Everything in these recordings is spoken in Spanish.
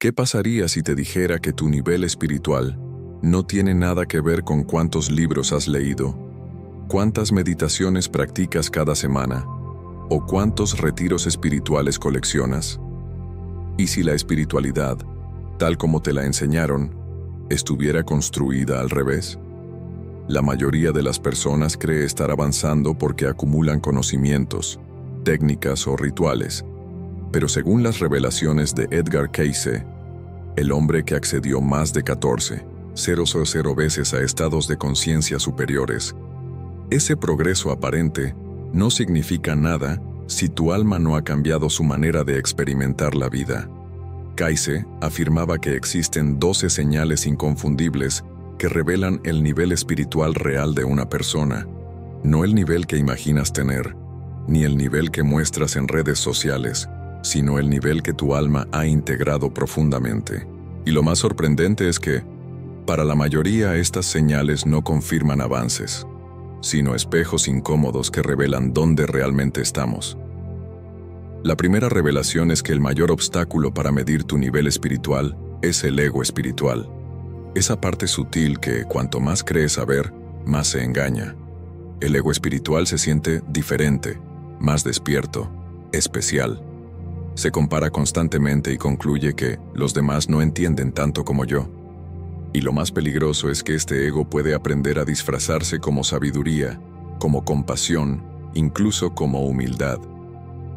¿Qué pasaría si te dijera que tu nivel espiritual no tiene nada que ver con cuántos libros has leído, cuántas meditaciones practicas cada semana o cuántos retiros espirituales coleccionas? ¿Y si la espiritualidad, tal como te la enseñaron, estuviera construida al revés? La mayoría de las personas cree estar avanzando porque acumulan conocimientos, técnicas o rituales. Pero según las revelaciones de Edgar Cayce, el hombre que accedió más de 14,000 veces a estados de conciencia superiores, ese progreso aparente no significa nada si tu alma no ha cambiado su manera de experimentar la vida. Cayce afirmaba que existen 12 señales inconfundibles que revelan el nivel espiritual real de una persona, no el nivel que imaginas tener, ni el nivel que muestras en redes sociales, sino el nivel que tu alma ha integrado profundamente. Y lo más sorprendente es que, para la mayoría, estas señales no confirman avances, sino espejos incómodos que revelan dónde realmente estamos. La primera revelación es que el mayor obstáculo para medir tu nivel espiritual es el ego espiritual. Esa parte sutil que, cuanto más crees saber, más se engaña. El ego espiritual se siente diferente, más despierto, especial. Se compara constantemente y concluye que los demás no entienden tanto como yo. Y lo más peligroso es que este ego puede aprender a disfrazarse como sabiduría, como compasión, incluso como humildad.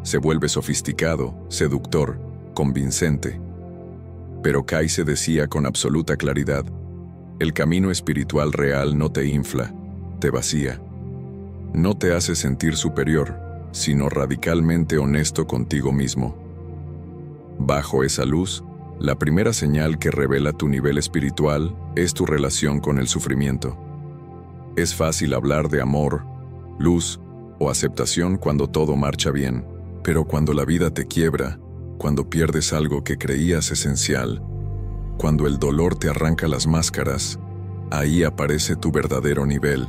Se vuelve sofisticado, seductor, convincente. Pero Cayce decía con absoluta claridad: el camino espiritual real no te infla, te vacía. No te hace sentir superior, sino radicalmente honesto contigo mismo. Bajo esa luz, la primera señal que revela tu nivel espiritual es tu relación con el sufrimiento. Es fácil hablar de amor, luz o aceptación cuando todo marcha bien, pero cuando la vida te quiebra, cuando pierdes algo que creías esencial, cuando el dolor te arranca las máscaras, ahí aparece tu verdadero nivel.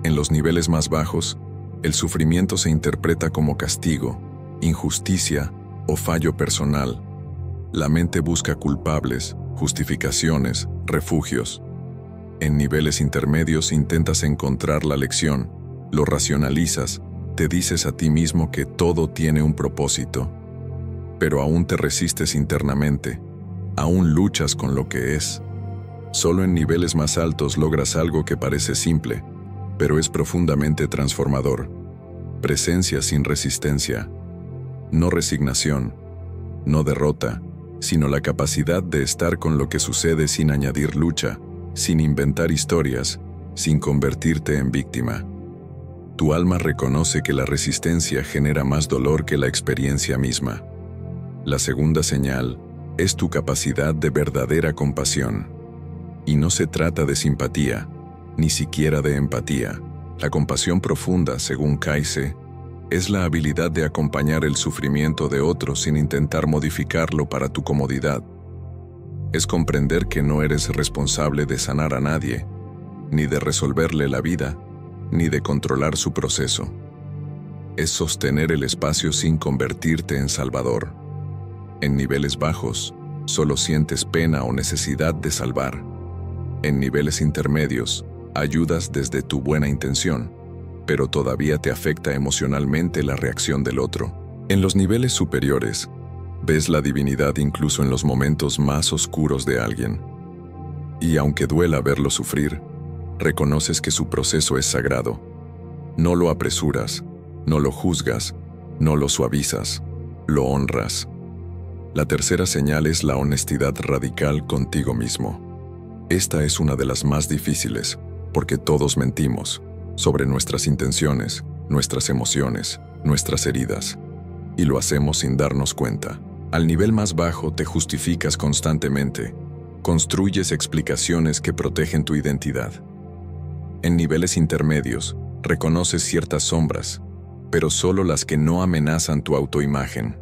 En los niveles más bajos, el sufrimiento se interpreta como castigo, injusticia o fallo personal. La mente busca culpables, justificaciones, refugios. En niveles intermedios intentas encontrar la lección, lo racionalizas, te dices a ti mismo que todo tiene un propósito. Pero aún te resistes internamente, aún luchas con lo que es. Solo en niveles más altos logras algo que parece simple, pero es profundamente transformador. Presencia sin resistencia. No resignación, no derrota, sino la capacidad de estar con lo que sucede sin añadir lucha, sin inventar historias, sin convertirte en víctima. Tu alma reconoce que la resistencia genera más dolor que la experiencia misma. La segunda señal es tu capacidad de verdadera compasión. Y no se trata de simpatía, ni siquiera de empatía. La compasión profunda, según Cayce, es la habilidad de acompañar el sufrimiento de otros sin intentar modificarlo para tu comodidad. Es comprender que no eres responsable de sanar a nadie, ni de resolverle la vida, ni de controlar su proceso. Es sostener el espacio sin convertirte en salvador. En niveles bajos, solo sientes pena o necesidad de salvar. En niveles intermedios, ayudas desde tu buena intención, pero todavía te afecta emocionalmente la reacción del otro. En los niveles superiores, ves la divinidad incluso en los momentos más oscuros de alguien. Y aunque duela verlo sufrir, reconoces que su proceso es sagrado. No lo apresuras, no lo juzgas, no lo suavizas, lo honras. La tercera señal es la honestidad radical contigo mismo. Esta es una de las más difíciles, porque todos mentimos sobre nuestras intenciones, nuestras emociones, nuestras heridas, y lo hacemos sin darnos cuenta. Al nivel más bajo te justificas constantemente, construyes explicaciones que protegen tu identidad. En niveles intermedios, reconoces ciertas sombras, pero solo las que no amenazan tu autoimagen.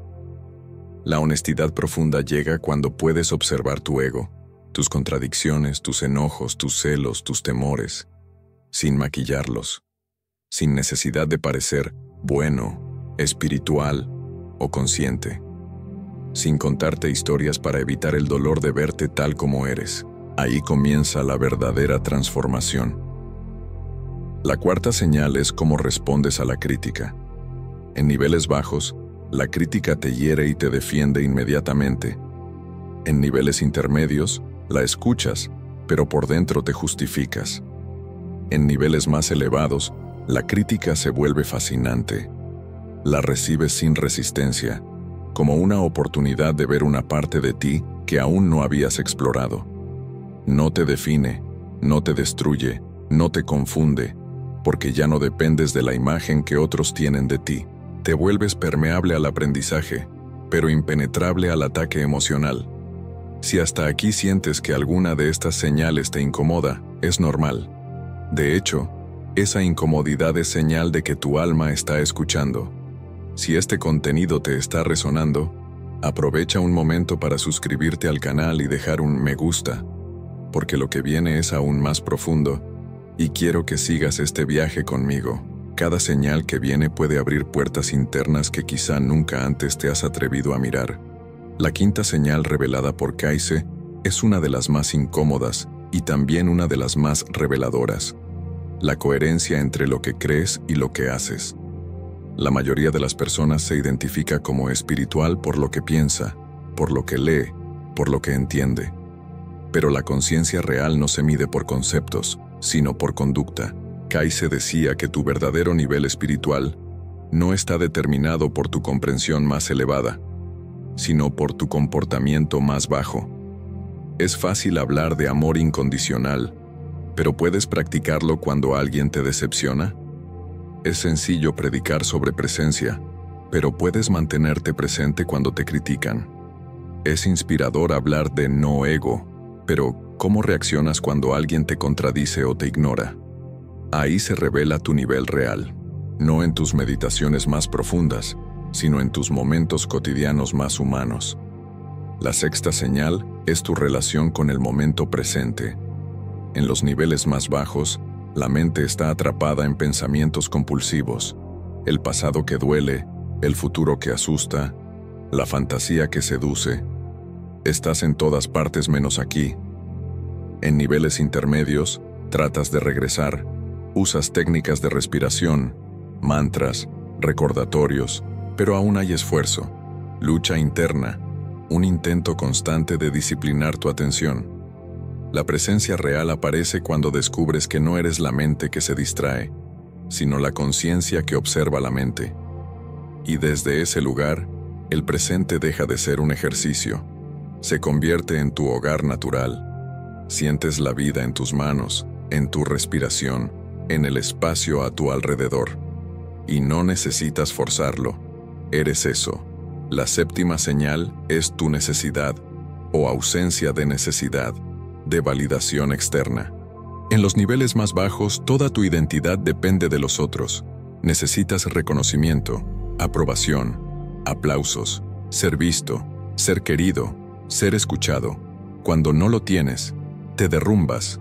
La honestidad profunda llega cuando puedes observar tu ego, tus contradicciones, tus enojos, tus celos, tus temores, sin maquillarlos, sin necesidad de parecer bueno, espiritual o consciente. sin contarte historias para evitar el dolor de verte tal como eres. Ahí comienza la verdadera transformación. La cuarta señal es cómo respondes a la crítica. En niveles bajos, la crítica te hiere y te defiende inmediatamente. En niveles intermedios, la escuchas, pero por dentro te justificas. En niveles más elevados, la crítica se vuelve fascinante. La recibes sin resistencia, como una oportunidad de ver una parte de ti que aún no habías explorado. No te define, no te destruye, no te confunde, porque ya no dependes de la imagen que otros tienen de ti. Te vuelves permeable al aprendizaje, pero impenetrable al ataque emocional. Si hasta aquí sientes que alguna de estas señales te incomoda, es normal. De hecho, esa incomodidad es señal de que tu alma está escuchando. Si este contenido te está resonando, aprovecha un momento para suscribirte al canal y dejar un me gusta, porque lo que viene es aún más profundo, y quiero que sigas este viaje conmigo. Cada señal que viene puede abrir puertas internas que quizá nunca antes te has atrevido a mirar. La quinta señal revelada por Kayse es una de las más incómodas y también una de las más reveladoras. La coherencia entre lo que crees y lo que haces. La mayoría de las personas se identifica como espiritual por lo que piensa, por lo que lee, por lo que entiende. Pero la conciencia real no se mide por conceptos, sino por conducta. Kayse decía que tu verdadero nivel espiritual no está determinado por tu comprensión más elevada, sino por tu comportamiento más bajo. Es fácil hablar de amor incondicional, pero ¿puedes practicarlo cuando alguien te decepciona? Es sencillo predicar sobre presencia, pero ¿puedes mantenerte presente cuando te critican? Es inspirador hablar de no ego, pero ¿cómo reaccionas cuando alguien te contradice o te ignora? Ahí se revela tu nivel real, no en tus meditaciones más profundas, sino en tus momentos cotidianos más humanos. La sexta señal es tu relación con el momento presente. En los niveles más bajos, la mente está atrapada en pensamientos compulsivos, el pasado que duele, el futuro que asusta, la fantasía que seduce. Estás en todas partes menos aquí. En niveles intermedios, tratas de regresar, usas técnicas de respiración, mantras, recordatorios, pero aún hay esfuerzo, lucha interna, un intento constante de disciplinar tu atención. La presencia real aparece cuando descubres que no eres la mente que se distrae, sino la conciencia que observa la mente. Y desde ese lugar, el presente deja de ser un ejercicio, se convierte en tu hogar natural. Sientes la vida en tus manos, en tu respiración, en el espacio a tu alrededor. Y no necesitas forzarlo. Eres eso. La séptima señal es tu necesidad, o ausencia de necesidad, de validación externa. En los niveles más bajos, toda tu identidad depende de los otros. Necesitas reconocimiento, aprobación, aplausos, ser visto, ser querido, ser escuchado. Cuando no lo tienes, te derrumbas.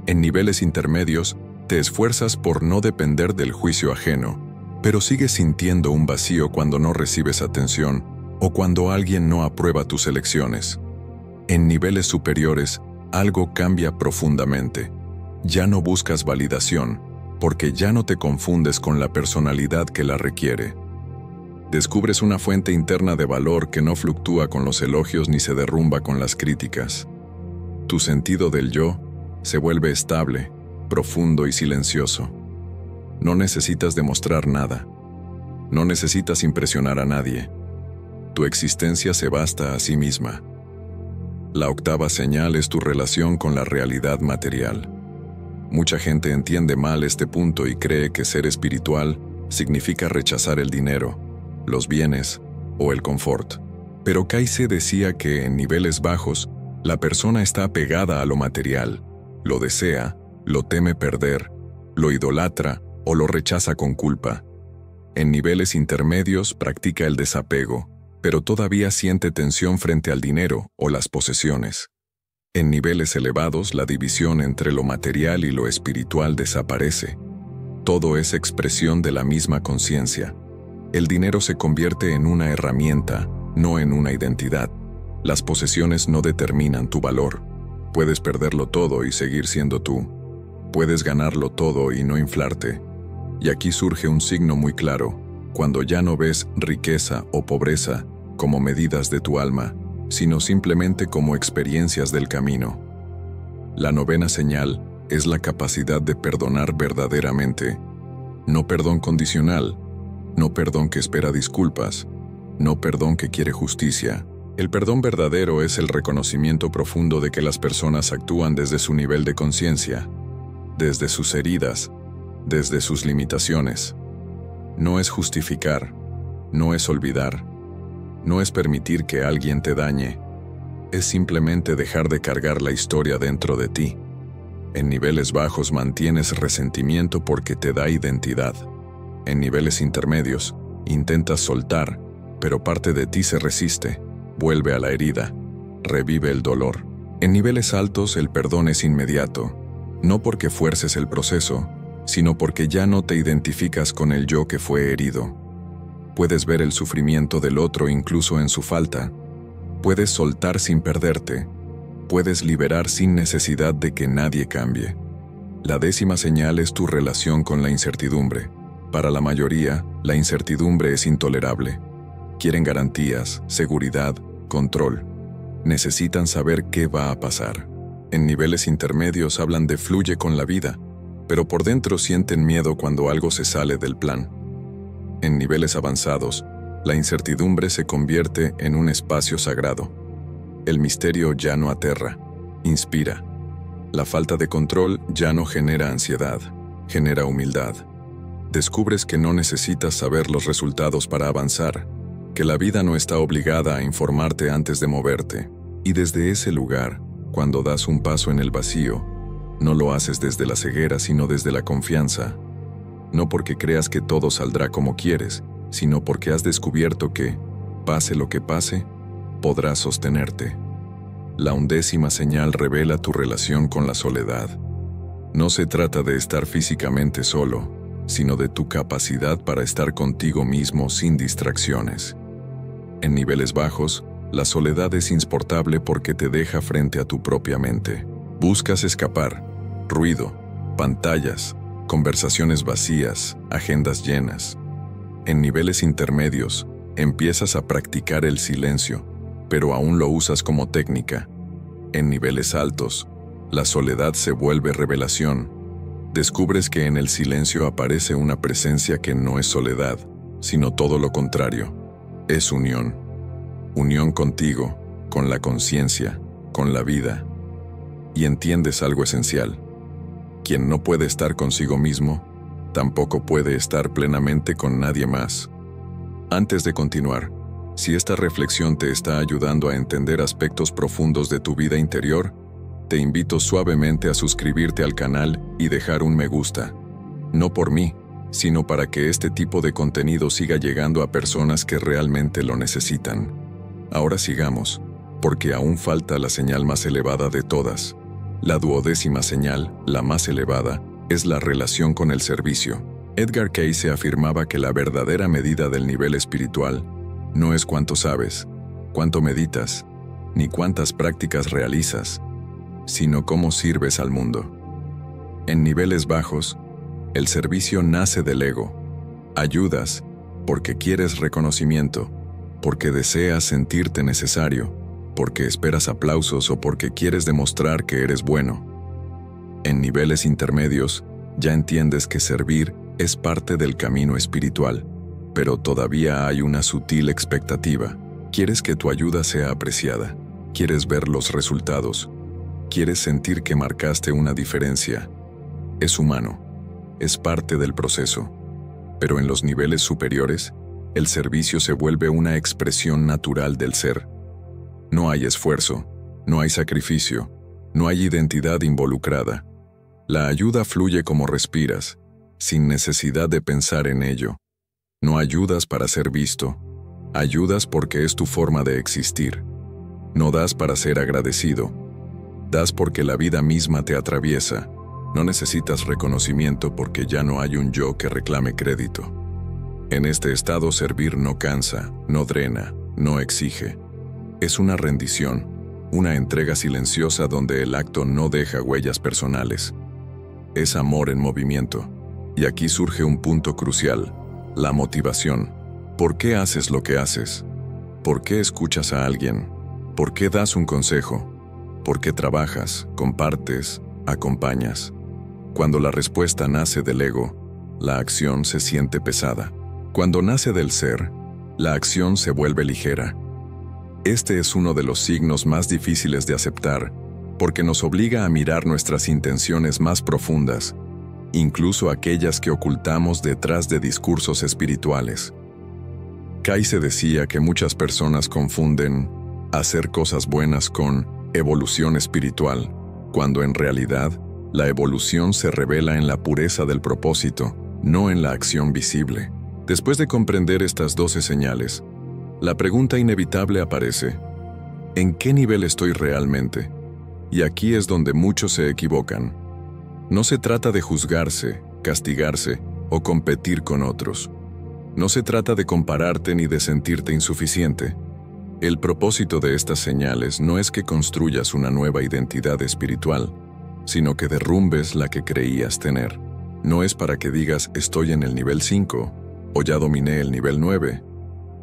En niveles intermedios, te esfuerzas por no depender del juicio ajeno, pero sigues sintiendo un vacío cuando no recibes atención o cuando alguien no aprueba tus elecciones. En niveles superiores, algo cambia profundamente. Ya no buscas validación, porque ya no te confundes con la personalidad que la requiere. Descubres una fuente interna de valor que no fluctúa con los elogios ni se derrumba con las críticas. Tu sentido del yo se vuelve estable, profundo y silencioso. No necesitas demostrar nada. No necesitas impresionar a nadie. Tu existencia se basta a sí misma. La octava señal es tu relación con la realidad material. Mucha gente entiende mal este punto y cree que ser espiritual significa rechazar el dinero, los bienes o el confort. Pero Kayse decía que en niveles bajos, la persona está apegada a lo material, lo desea, lo teme perder, lo idolatra o lo rechaza con culpa. En niveles intermedios practica el desapego, pero todavía siente tensión frente al dinero o las posesiones. En niveles elevados, la división entre lo material y lo espiritual desaparece. Todo es expresión de la misma conciencia. El dinero se convierte en una herramienta, no en una identidad. Las posesiones no determinan tu valor. Puedes perderlo todo y seguir siendo tú. Puedes ganarlo todo y no inflarte. Y aquí surge un signo muy claro, cuando ya no ves riqueza o pobreza como medidas de tu alma, sino simplemente como experiencias del camino. La novena señal es la capacidad de perdonar verdaderamente. No perdón condicional, no perdón que espera disculpas, no perdón que quiere justicia. El perdón verdadero es el reconocimiento profundo de que las personas actúan desde su nivel de conciencia, desde sus heridas, desde sus limitaciones. No es justificar, no es olvidar, no es permitir que alguien te dañe, es simplemente dejar de cargar la historia dentro de ti. En niveles bajos mantienes resentimiento porque te da identidad. En niveles intermedios, intentas soltar, pero parte de ti se resiste, vuelve a la herida, revive el dolor. En niveles altos el perdón es inmediato, no porque fuerces el proceso, sino porque ya no te identificas con el yo que fue herido. Puedes ver el sufrimiento del otro incluso en su falta. Puedes soltar sin perderte. Puedes liberar sin necesidad de que nadie cambie. La 10ª señal es tu relación con la incertidumbre. Para la mayoría, la incertidumbre es intolerable. Quieren garantías, seguridad, control. Necesitan saber qué va a pasar. En niveles intermedios hablan de fluye con la vida, pero por dentro sienten miedo cuando algo se sale del plan. En niveles avanzados, la incertidumbre se convierte en un espacio sagrado. El misterio ya no aterra, inspira. La falta de control ya no genera ansiedad, genera humildad. Descubres que no necesitas saber los resultados para avanzar, que la vida no está obligada a informarte antes de moverte. Y desde ese lugar, cuando das un paso en el vacío, no lo haces desde la ceguera, sino desde la confianza. No porque creas que todo saldrá como quieres, sino porque has descubierto que, pase lo que pase, podrás sostenerte. La 11ª señal revela tu relación con la soledad. No se trata de estar físicamente solo, sino de tu capacidad para estar contigo mismo sin distracciones. En niveles bajos, la soledad es insoportable porque te deja frente a tu propia mente. Buscas escapar, ruido, pantallas, conversaciones vacías, agendas llenas. En niveles intermedios, empiezas a practicar el silencio, pero aún lo usas como técnica. En niveles altos, la soledad se vuelve revelación. Descubres que en el silencio aparece una presencia que no es soledad, sino todo lo contrario. Es unión. Unión contigo, con la conciencia, con la vida. Y entiendes algo esencial. Quien no puede estar consigo mismo, tampoco puede estar plenamente con nadie más. Antes de continuar, si esta reflexión te está ayudando a entender aspectos profundos de tu vida interior, te invito suavemente a suscribirte al canal y dejar un me gusta. No por mí, sino para que este tipo de contenido siga llegando a personas que realmente lo necesitan. Ahora sigamos, porque aún falta la señal más elevada de todas. La 12ª señal, la más elevada, es la relación con el servicio. Edgar Cayce afirmaba que la verdadera medida del nivel espiritual no es cuánto sabes, cuánto meditas, ni cuántas prácticas realizas, sino cómo sirves al mundo. En niveles bajos, el servicio nace del ego. Ayudas porque quieres reconocimiento, porque deseas sentirte necesario, porque esperas aplausos o porque quieres demostrar que eres bueno. En niveles intermedios, ya entiendes que servir es parte del camino espiritual, pero todavía hay una sutil expectativa. Quieres que tu ayuda sea apreciada, quieres ver los resultados, quieres sentir que marcaste una diferencia. Es humano, es parte del proceso, pero en los niveles superiores, el servicio se vuelve una expresión natural del ser. No hay esfuerzo, no hay sacrificio, no hay identidad involucrada. La ayuda fluye como respiras, sin necesidad de pensar en ello. No ayudas para ser visto, ayudas porque es tu forma de existir. No das para ser agradecido, das porque la vida misma te atraviesa. No necesitas reconocimiento porque ya no hay un yo que reclame crédito. En este estado servir no cansa, no drena, no exige. Es una rendición, una entrega silenciosa donde el acto no deja huellas personales. Es amor en movimiento. Y aquí surge un punto crucial, la motivación. ¿Por qué haces lo que haces? ¿Por qué escuchas a alguien? ¿Por qué das un consejo? ¿Por qué trabajas, compartes, acompañas? Cuando la respuesta nace del ego, la acción se siente pesada. Cuando nace del ser, la acción se vuelve ligera. Este es uno de los signos más difíciles de aceptar, porque nos obliga a mirar nuestras intenciones más profundas, incluso aquellas que ocultamos detrás de discursos espirituales. Kaize decía que muchas personas confunden hacer cosas buenas con evolución espiritual, cuando en realidad la evolución se revela en la pureza del propósito, no en la acción visible. Después de comprender estas 12 señales, la pregunta inevitable aparece: ¿en qué nivel estoy realmente? Y aquí es donde muchos se equivocan. No se trata de juzgarse, castigarse o competir con otros. No se trata de compararte ni de sentirte insuficiente. El propósito de estas señales no es que construyas una nueva identidad espiritual, sino que derrumbes la que creías tener. No es para que digas estoy en el nivel 5 o ya dominé el nivel 9,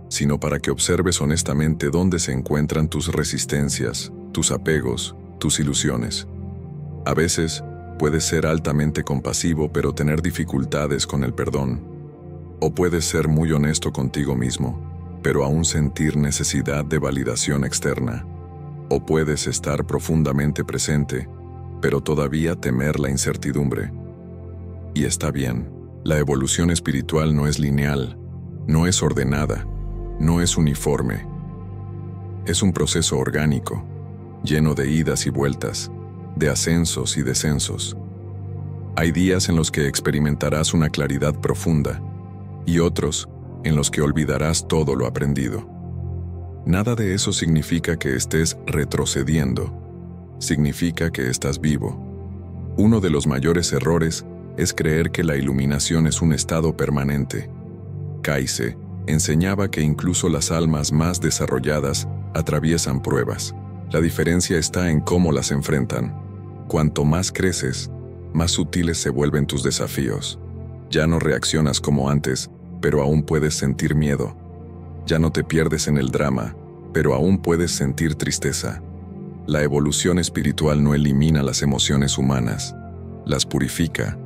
sino para que observes honestamente dónde se encuentran tus resistencias, tus apegos, tus ilusiones. A veces, puedes ser altamente compasivo pero tener dificultades con el perdón. O puedes ser muy honesto contigo mismo, pero aún sentir necesidad de validación externa. O puedes estar profundamente presente, pero todavía temer la incertidumbre. Y está bien, la evolución espiritual no es lineal, no es ordenada, no es uniforme. Es un proceso orgánico, lleno de idas y vueltas, de ascensos y descensos. Hay días en los que experimentarás una claridad profunda, y otros en los que olvidarás todo lo aprendido. Nada de eso significa que estés retrocediendo, significa que estás vivo. Uno de los mayores errores es creer que la iluminación es un estado permanente. Kaize enseñaba que incluso las almas más desarrolladas atraviesan pruebas. La diferencia está en cómo las enfrentan. Cuanto más creces, más sutiles se vuelven tus desafíos. Ya no reaccionas como antes, pero aún puedes sentir miedo. Ya no te pierdes en el drama, pero aún puedes sentir tristeza. La evolución espiritual no elimina las emociones humanas, las purifica,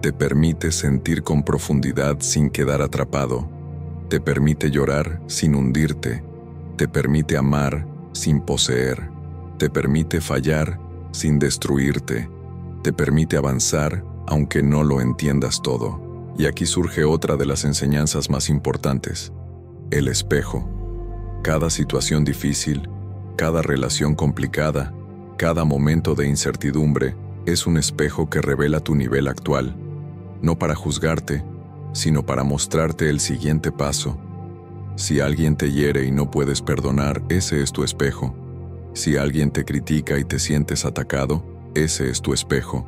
te permite sentir con profundidad sin quedar atrapado, te permite llorar sin hundirte, te permite amar sin poseer, te permite fallar sin destruirte, te permite avanzar aunque no lo entiendas todo. Y aquí surge otra de las enseñanzas más importantes: el espejo. Cada situación difícil, cada relación complicada, cada momento de incertidumbre es un espejo que revela tu nivel actual, no para juzgarte, sino para mostrarte el siguiente paso. Si alguien te hiere y no puedes perdonar, ese es tu espejo. Si alguien te critica y te sientes atacado, ese es tu espejo.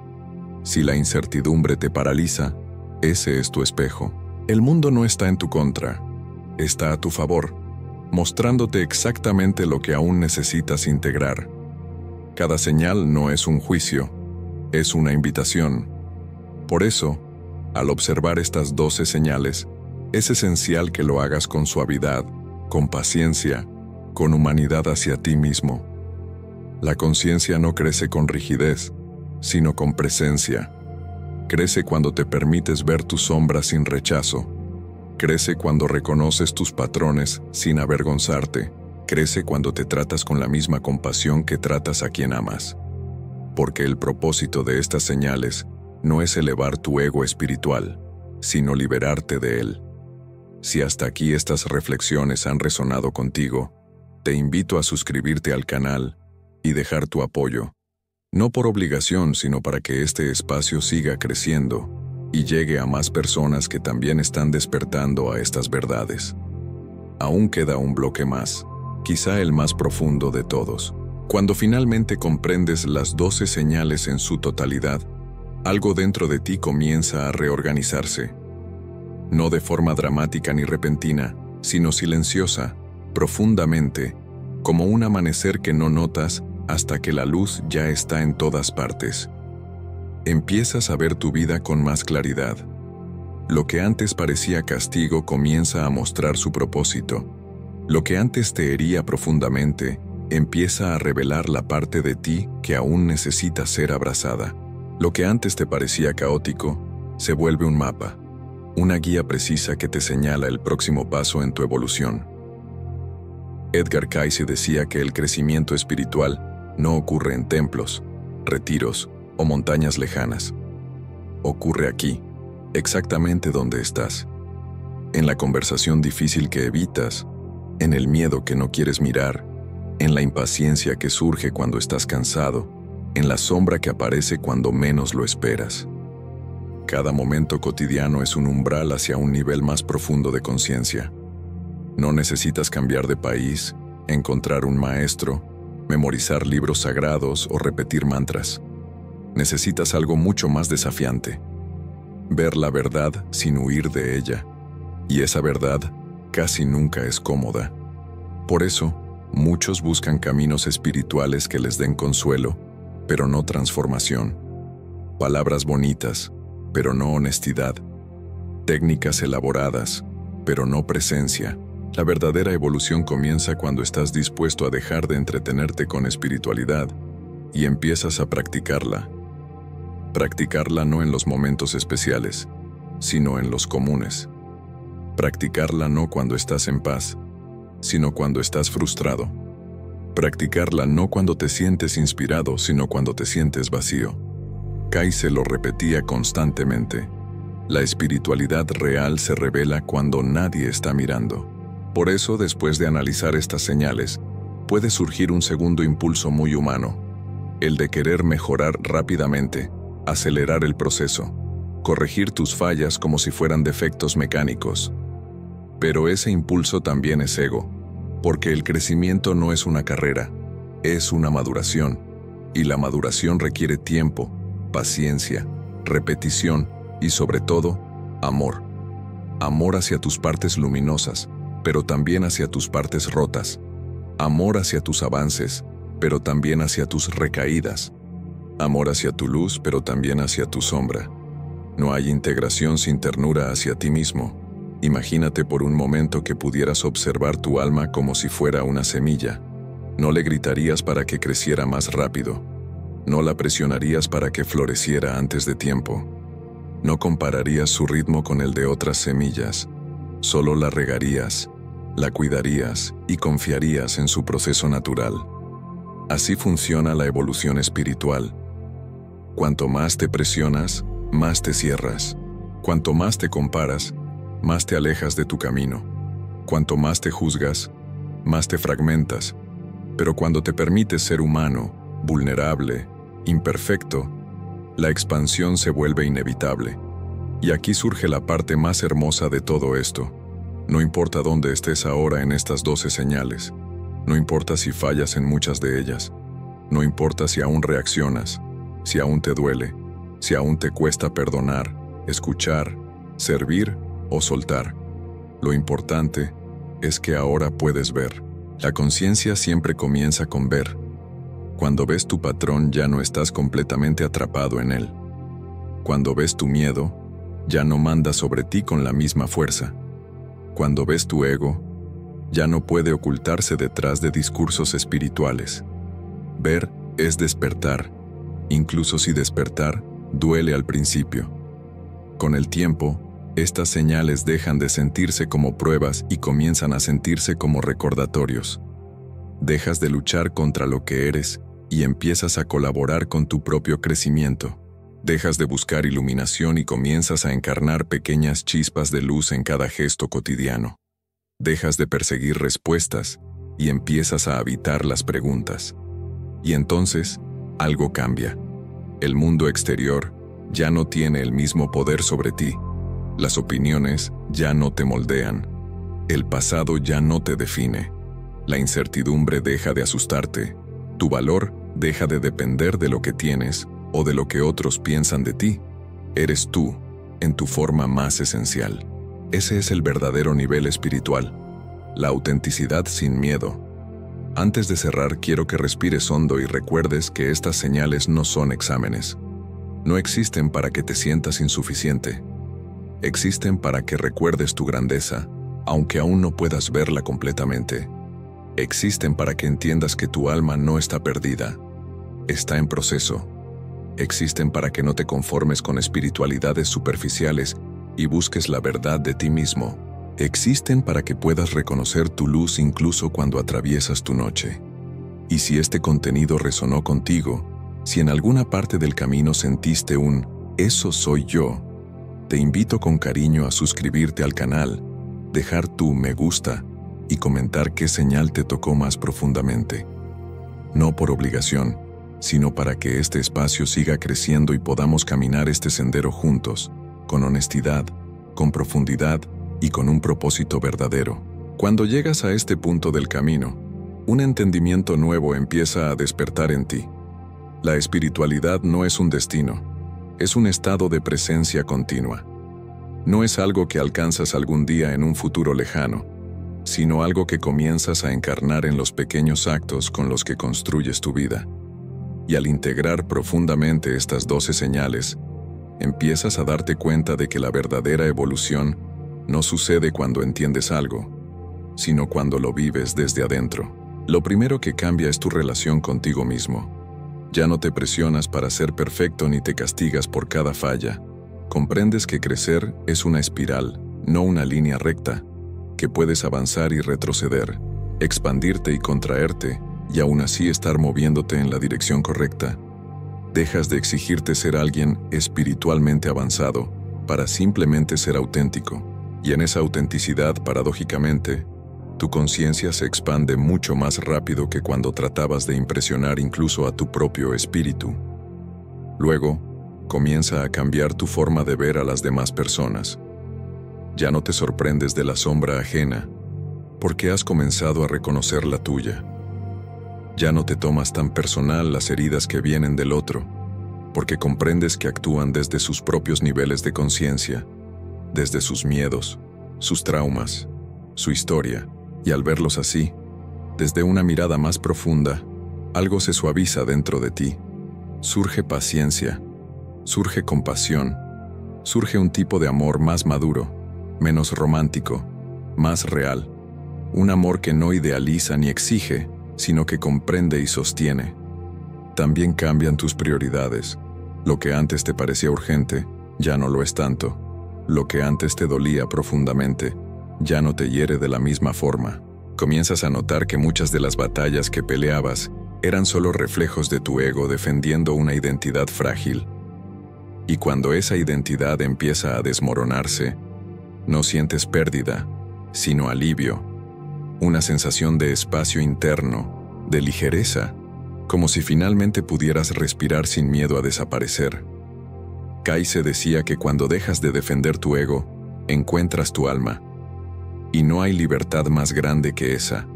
Si la incertidumbre te paraliza, ese es tu espejo. El mundo no está en tu contra, está a tu favor, mostrándote exactamente lo que aún necesitas integrar. Cada señal no es un juicio, es una invitación. Por eso, al observar estas 12 señales, es esencial que lo hagas con suavidad, con paciencia, con humanidad hacia ti mismo. La conciencia no crece con rigidez, sino con presencia. Crece cuando te permites ver tus sombras sin rechazo. Crece cuando reconoces tus patrones sin avergonzarte. Crece cuando te tratas con la misma compasión que tratas a quien amas. Porque el propósito de estas señales no es elevar tu ego espiritual, sino liberarte de él. Si hasta aquí estas reflexiones han resonado contigo, te invito a suscribirte al canal y dejar tu apoyo. No por obligación, sino para que este espacio siga creciendo y llegue a más personas que también están despertando a estas verdades. Aún queda un bloque más, quizá el más profundo de todos. Cuando finalmente comprendes las 12 señales en su totalidad, algo dentro de ti comienza a reorganizarse. No de forma dramática ni repentina, sino silenciosa, profundamente, como un amanecer que no notas hasta que la luz ya está en todas partes. Empiezas a ver tu vida con más claridad. Lo que antes parecía castigo comienza a mostrar su propósito. Lo que antes te hería profundamente empieza a revelar la parte de ti que aún necesita ser abrazada. Lo que antes te parecía caótico se vuelve un mapa, una guía precisa que te señala el próximo paso en tu evolución. Edgar Cayce decía que el crecimiento espiritual no ocurre en templos, retiros o montañas lejanas. Ocurre aquí, exactamente donde estás, en la conversación difícil que evitas, en el miedo que no quieres mirar, en la impaciencia que surge cuando estás cansado, en la sombra que aparece cuando menos lo esperas. Cada momento cotidiano es un umbral hacia un nivel más profundo de conciencia. No necesitas cambiar de país, encontrar un maestro, memorizar libros sagrados o repetir mantras. Necesitas algo mucho más desafiante: ver la verdad sin huir de ella. Y esa verdad casi nunca es cómoda. Por eso, muchos buscan caminos espirituales que les den consuelo, pero no transformación. Palabras bonitas, pero no honestidad. Técnicas elaboradas, pero no presencia. La verdadera evolución comienza cuando estás dispuesto a dejar de entretenerte con espiritualidad y empiezas a practicarla. Practicarla no en los momentos especiales, sino en los comunes. Practicarla no cuando estás en paz, sino cuando estás frustrado. Practicarla no cuando te sientes inspirado, sino cuando te sientes vacío. Cayce lo repetía constantemente: la espiritualidad real se revela cuando nadie está mirando. Por eso, después de analizar estas señales, puede surgir un segundo impulso muy humano: el de querer mejorar rápidamente, acelerar el proceso, corregir tus fallas como si fueran defectos mecánicos. Pero ese impulso también es ego, porque el crecimiento no es una carrera, es una maduración, y la maduración requiere tiempo, paciencia, repetición y, sobre todo, amor. Amor hacia tus partes luminosas, pero también hacia tus partes rotas. Amor hacia tus avances, pero también hacia tus recaídas. Amor hacia tu luz, pero también hacia tu sombra. No hay integración sin ternura hacia ti mismo. Imagínate por un momento que pudieras observar tu alma como si fuera una semilla. No le gritarías para que creciera más rápido. No la presionarías para que floreciera antes de tiempo. No compararías su ritmo con el de otras semillas. Solo la regarías, la cuidarías y confiarías en su proceso natural. Así funciona la evolución espiritual. Cuanto más te presionas, más te cierras. Cuanto más te comparas, más te alejas de tu camino. Cuanto más te juzgas, más te fragmentas. Pero cuando te permites ser humano, vulnerable, imperfecto, la expansión se vuelve inevitable. Y aquí surge la parte más hermosa de todo esto. No importa dónde estés ahora en estas 12 señales. No importa si fallas en muchas de ellas. No importa si aún reaccionas, si aún te duele, si aún te cuesta perdonar, escuchar, servir o soltar. Lo importante es que ahora puedes ver. La conciencia siempre comienza con ver. Cuando ves tu patrón, ya no estás completamente atrapado en él. Cuando ves tu miedo, ya no manda sobre ti con la misma fuerza. Cuando ves tu ego, ya no puede ocultarse detrás de discursos espirituales. Ver es despertar, incluso si despertar duele al principio. Con el tiempo, estas señales dejan de sentirse como pruebas y comienzan a sentirse como recordatorios. Dejas de luchar contra lo que eres y empiezas a colaborar con tu propio crecimiento. Dejas de buscar iluminación y comienzas a encarnar pequeñas chispas de luz en cada gesto cotidiano. Dejas de perseguir respuestas y empiezas a habitar las preguntas. Y entonces, algo cambia. El mundo exterior ya no tiene el mismo poder sobre ti. Las opiniones ya no te moldean. El pasado ya no te define. La incertidumbre deja de asustarte. Tu valor deja de depender de lo que tienes o de lo que otros piensan de ti. Eres tú, en tu forma más esencial. Ese es el verdadero nivel espiritual. la autenticidad sin miedo. Antes de cerrar, quiero que respires hondo y recuerdes que estas señales no son exámenes. No existen para que te sientas insuficiente. Existen para que recuerdes tu grandeza, aunque aún no puedas verla completamente. Existen para que entiendas que tu alma no está perdida, está en proceso. Existen para que no te conformes con espiritualidades superficiales y busques la verdad de ti mismo. Existen para que puedas reconocer tu luz incluso cuando atraviesas tu noche. Y si este contenido resonó contigo, si en alguna parte del camino sentiste un "eso soy yo", te invito con cariño a suscribirte al canal, dejar tu me gusta y comentar qué señal te tocó más profundamente. No por obligación, sino para que este espacio siga creciendo y podamos caminar este sendero juntos, con honestidad, con profundidad y con un propósito verdadero. Cuando llegas a este punto del camino, un entendimiento nuevo empieza a despertar en ti. La espiritualidad no es un destino, es un estado de presencia continua. No es algo que alcanzas algún día en un futuro lejano, sino algo que comienzas a encarnar en los pequeños actos con los que construyes tu vida. Y al integrar profundamente estas 12 señales, empiezas a darte cuenta de que la verdadera evolución no sucede cuando entiendes algo, sino cuando lo vives desde adentro. Lo primero que cambia es tu relación contigo mismo. Ya no te presionas para ser perfecto ni te castigas por cada falla. Comprendes que crecer es una espiral, no una línea recta, que puedes avanzar y retroceder, expandirte y contraerte, y aún así estar moviéndote en la dirección correcta. Dejas de exigirte ser alguien espiritualmente avanzado para simplemente ser auténtico, y en esa autenticidad, paradójicamente, tu conciencia se expande mucho más rápido que cuando tratabas de impresionar incluso a tu propio espíritu. Luego, comienza a cambiar tu forma de ver a las demás personas. Ya no te sorprendes de la sombra ajena, porque has comenzado a reconocer la tuya. Ya no te tomas tan personal las heridas que vienen del otro, porque comprendes que actúan desde sus propios niveles de conciencia, desde sus miedos, sus traumas, su historia, y al verlos así, desde una mirada más profunda, algo se suaviza dentro de ti. Surge paciencia, surge compasión, surge un tipo de amor más maduro, menos romántico, más real. Un amor que no idealiza ni exige, sino que comprende y sostiene. También cambian tus prioridades. Lo que antes te parecía urgente, ya no lo es tanto. Lo que antes te dolía profundamente, ya no te hiere de la misma forma. Comienzas a notar que muchas de las batallas que peleabas eran solo reflejos de tu ego defendiendo una identidad frágil. Y cuando esa identidad empieza a desmoronarse, no sientes pérdida, sino alivio. Una sensación de espacio interno, de ligereza, como si finalmente pudieras respirar sin miedo a desaparecer. Kai decía que cuando dejas de defender tu ego, encuentras tu alma. Y no hay libertad más grande que esa.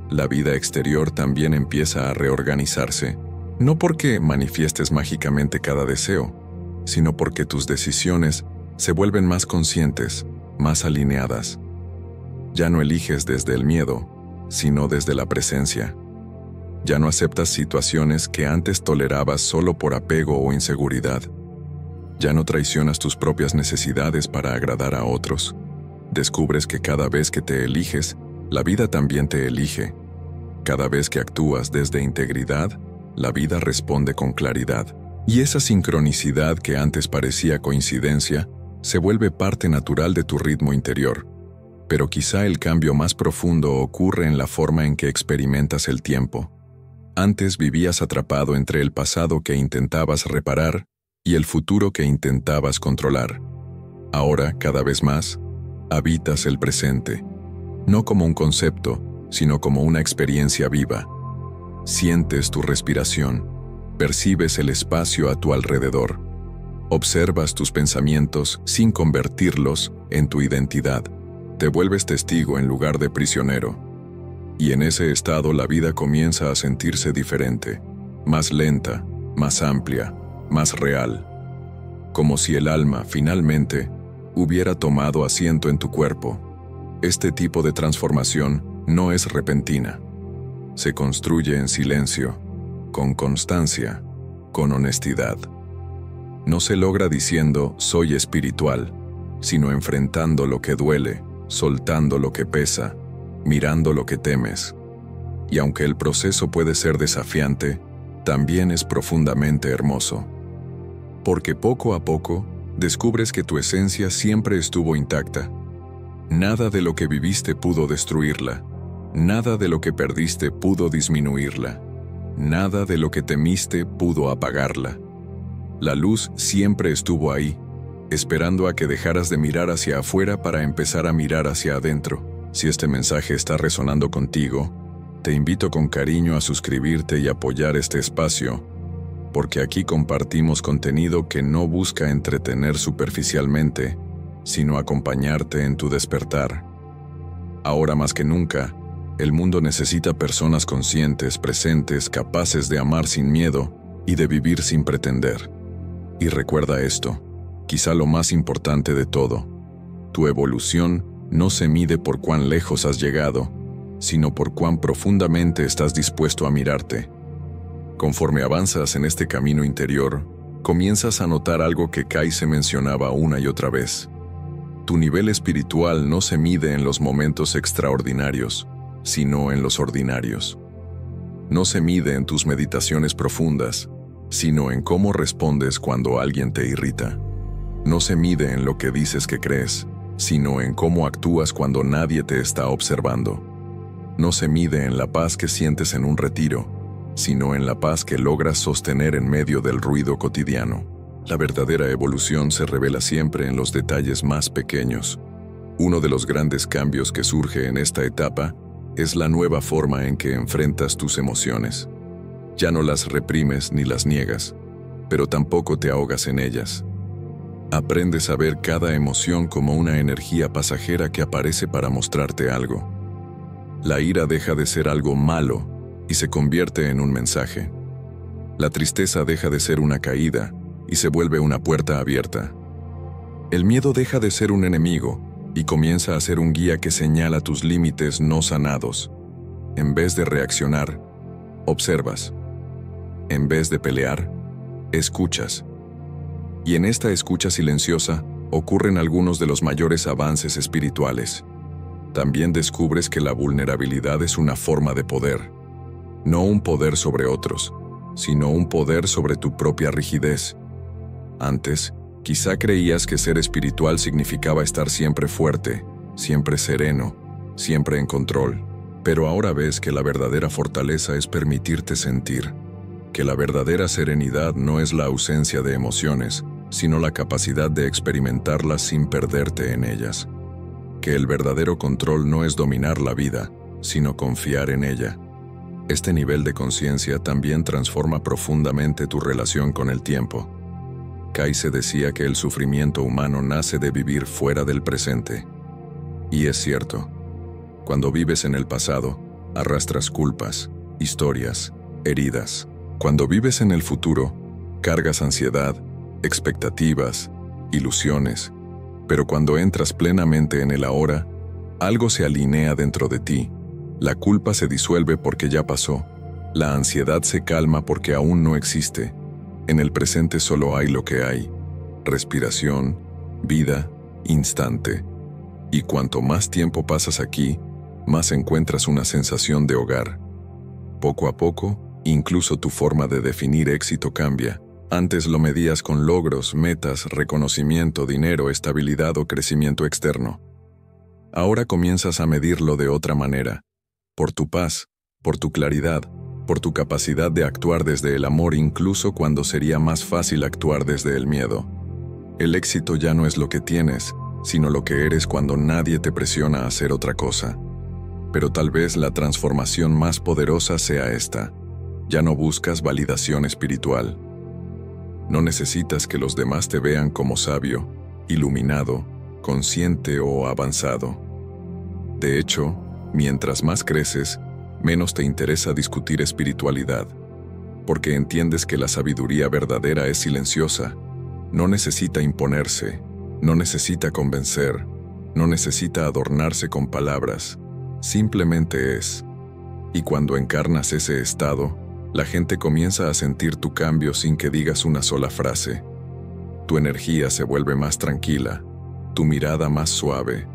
La vida exterior también empieza a reorganizarse, no porque manifiestes mágicamente cada deseo, sino porque tus decisiones se vuelven más conscientes, más alineadas. Ya no eliges desde el miedo, sino desde la presencia. Ya no aceptas situaciones que antes tolerabas solo por apego o inseguridad. Ya no traicionas tus propias necesidades para agradar a otros. Descubres que cada vez que te eliges, la vida también te elige. Cada vez que actúas desde integridad, la vida responde con claridad. Y esa sincronicidad que antes parecía coincidencia, se vuelve parte natural de tu ritmo interior. Pero quizá el cambio más profundo ocurre en la forma en que experimentas el tiempo. Antes vivías atrapado entre el pasado que intentabas reparar y el futuro que intentabas controlar. Ahora, cada vez más, habitas el presente, no como un concepto, sino como una experiencia viva. Sientes tu respiración, percibes el espacio a tu alrededor, observas tus pensamientos sin convertirlos en tu identidad. Te vuelves testigo en lugar de prisionero. Y en ese estado la vida comienza a sentirse diferente, más lenta, más amplia, más real. Como si el alma, finalmente, hubiera tomado asiento en tu cuerpo. Este tipo de transformación no es repentina. Se construye en silencio, con constancia, con honestidad. No se logra diciendo «soy espiritual», sino enfrentando lo que duele, soltando lo que pesa, mirando lo que temes. Y aunque el proceso puede ser desafiante, también es profundamente hermoso. Porque poco a poco, descubres que tu esencia siempre estuvo intacta. Nada de lo que viviste pudo destruirla. Nada de lo que perdiste pudo disminuirla. Nada de lo que temiste pudo apagarla. La luz siempre estuvo ahí, esperando a que dejaras de mirar hacia afuera para empezar a mirar hacia adentro. Si este mensaje está resonando contigo, te invito con cariño a suscribirte y apoyar este espacio, porque aquí compartimos contenido que no busca entretener superficialmente, sino acompañarte en tu despertar. Ahora más que nunca, el mundo necesita personas conscientes, presentes, capaces de amar sin miedo y de vivir sin pretender. Y recuerda esto, quizá lo más importante de todo: tu evolución no se mide por cuán lejos has llegado, sino por cuán profundamente estás dispuesto a mirarte. Conforme avanzas en este camino interior, comienzas a notar algo que Kai se mencionaba una y otra vez. Tu nivel espiritual no se mide en los momentos extraordinarios, sino en los ordinarios. No se mide en tus meditaciones profundas, sino en cómo respondes cuando alguien te irrita. No se mide en lo que dices que crees, sino en cómo actúas cuando nadie te está observando. No se mide en la paz que sientes en un retiro, sino en la paz que logras sostener en medio del ruido cotidiano. La verdadera evolución se revela siempre en los detalles más pequeños. Uno de los grandes cambios que surge en esta etapa es la nueva forma en que enfrentas tus emociones. Ya no las reprimes ni las niegas, pero tampoco te ahogas en ellas. Aprendes a ver cada emoción como una energía pasajera que aparece para mostrarte algo. La ira deja de ser algo malo y se convierte en un mensaje. La tristeza deja de ser una caída y se vuelve una puerta abierta. El miedo deja de ser un enemigo y comienza a ser un guía que señala tus límites no sanados. En vez de reaccionar, observas. En vez de pelear, escuchas. Y en esta escucha silenciosa ocurren algunos de los mayores avances espirituales. También descubres que la vulnerabilidad es una forma de poder. No un poder sobre otros, sino un poder sobre tu propia rigidez. Antes, quizá creías que ser espiritual significaba estar siempre fuerte, siempre sereno, siempre en control. Pero ahora ves que la verdadera fortaleza es permitirte sentir, que la verdadera serenidad no es la ausencia de emociones, sino la capacidad de experimentarlas sin perderte en ellas. Que el verdadero control no es dominar la vida, sino confiar en ella. Este nivel de conciencia también transforma profundamente tu relación con el tiempo. Kai se decía que el sufrimiento humano nace de vivir fuera del presente. Y es cierto. Cuando vives en el pasado, arrastras culpas, historias, heridas. Cuando vives en el futuro, cargas ansiedad, expectativas, ilusiones. Pero cuando entras plenamente en el ahora, algo se alinea dentro de ti. La culpa se disuelve porque ya pasó. La ansiedad se calma porque aún no existe. En el presente solo hay lo que hay: respiración, vida, instante. Y cuanto más tiempo pasas aquí, más encuentras una sensación de hogar. Poco a poco, incluso tu forma de definir éxito cambia. Antes lo medías con logros, metas, reconocimiento, dinero, estabilidad o crecimiento externo. Ahora comienzas a medirlo de otra manera. Por tu paz, por tu claridad, por tu capacidad de actuar desde el amor incluso cuando sería más fácil actuar desde el miedo. El éxito ya no es lo que tienes, sino lo que eres cuando nadie te presiona a hacer otra cosa. Pero tal vez la transformación más poderosa sea esta. Ya no buscas validación espiritual. No necesitas que los demás te vean como sabio, iluminado, consciente o avanzado. De hecho, mientras más creces, menos te interesa discutir espiritualidad, porque entiendes que la sabiduría verdadera es silenciosa, no necesita imponerse, no necesita convencer, No necesita adornarse con palabras, simplemente es. Y cuando encarnas ese estado, la gente comienza a sentir tu cambio sin que digas una sola frase. Tu energía se vuelve más tranquila, tu mirada más suave,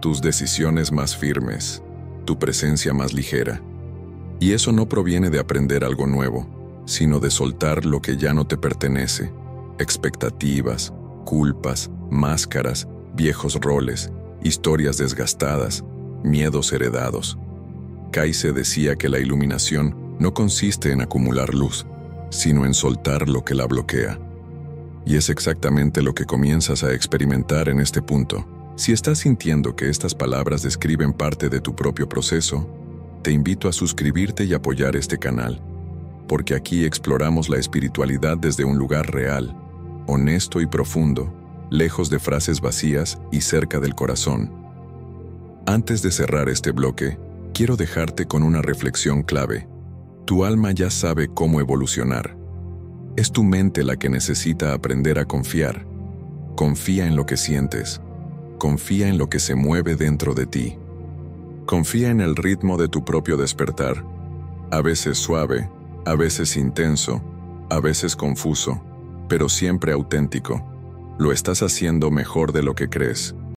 tus decisiones más firmes, tu presencia más ligera. Y eso no proviene de aprender algo nuevo, sino de soltar lo que ya no te pertenece: expectativas, culpas, máscaras, viejos roles, historias desgastadas, miedos heredados. Kaize decía que la iluminación no consiste en acumular luz, sino en soltar lo que la bloquea. Y es exactamente lo que comienzas a experimentar en este punto. Si estás sintiendo que estas palabras describen parte de tu propio proceso, te invito a suscribirte y apoyar este canal, porque aquí exploramos la espiritualidad desde un lugar real, honesto y profundo, lejos de frases vacías y cerca del corazón. Antes de cerrar este bloque, quiero dejarte con una reflexión clave. Tu alma ya sabe cómo evolucionar. Es tu mente la que necesita aprender a confiar. Confía en lo que sientes. Confía en lo que se mueve dentro de ti. Confía en el ritmo de tu propio despertar. A veces suave, a veces intenso, a veces confuso, pero siempre auténtico. Lo estás haciendo mejor de lo que crees.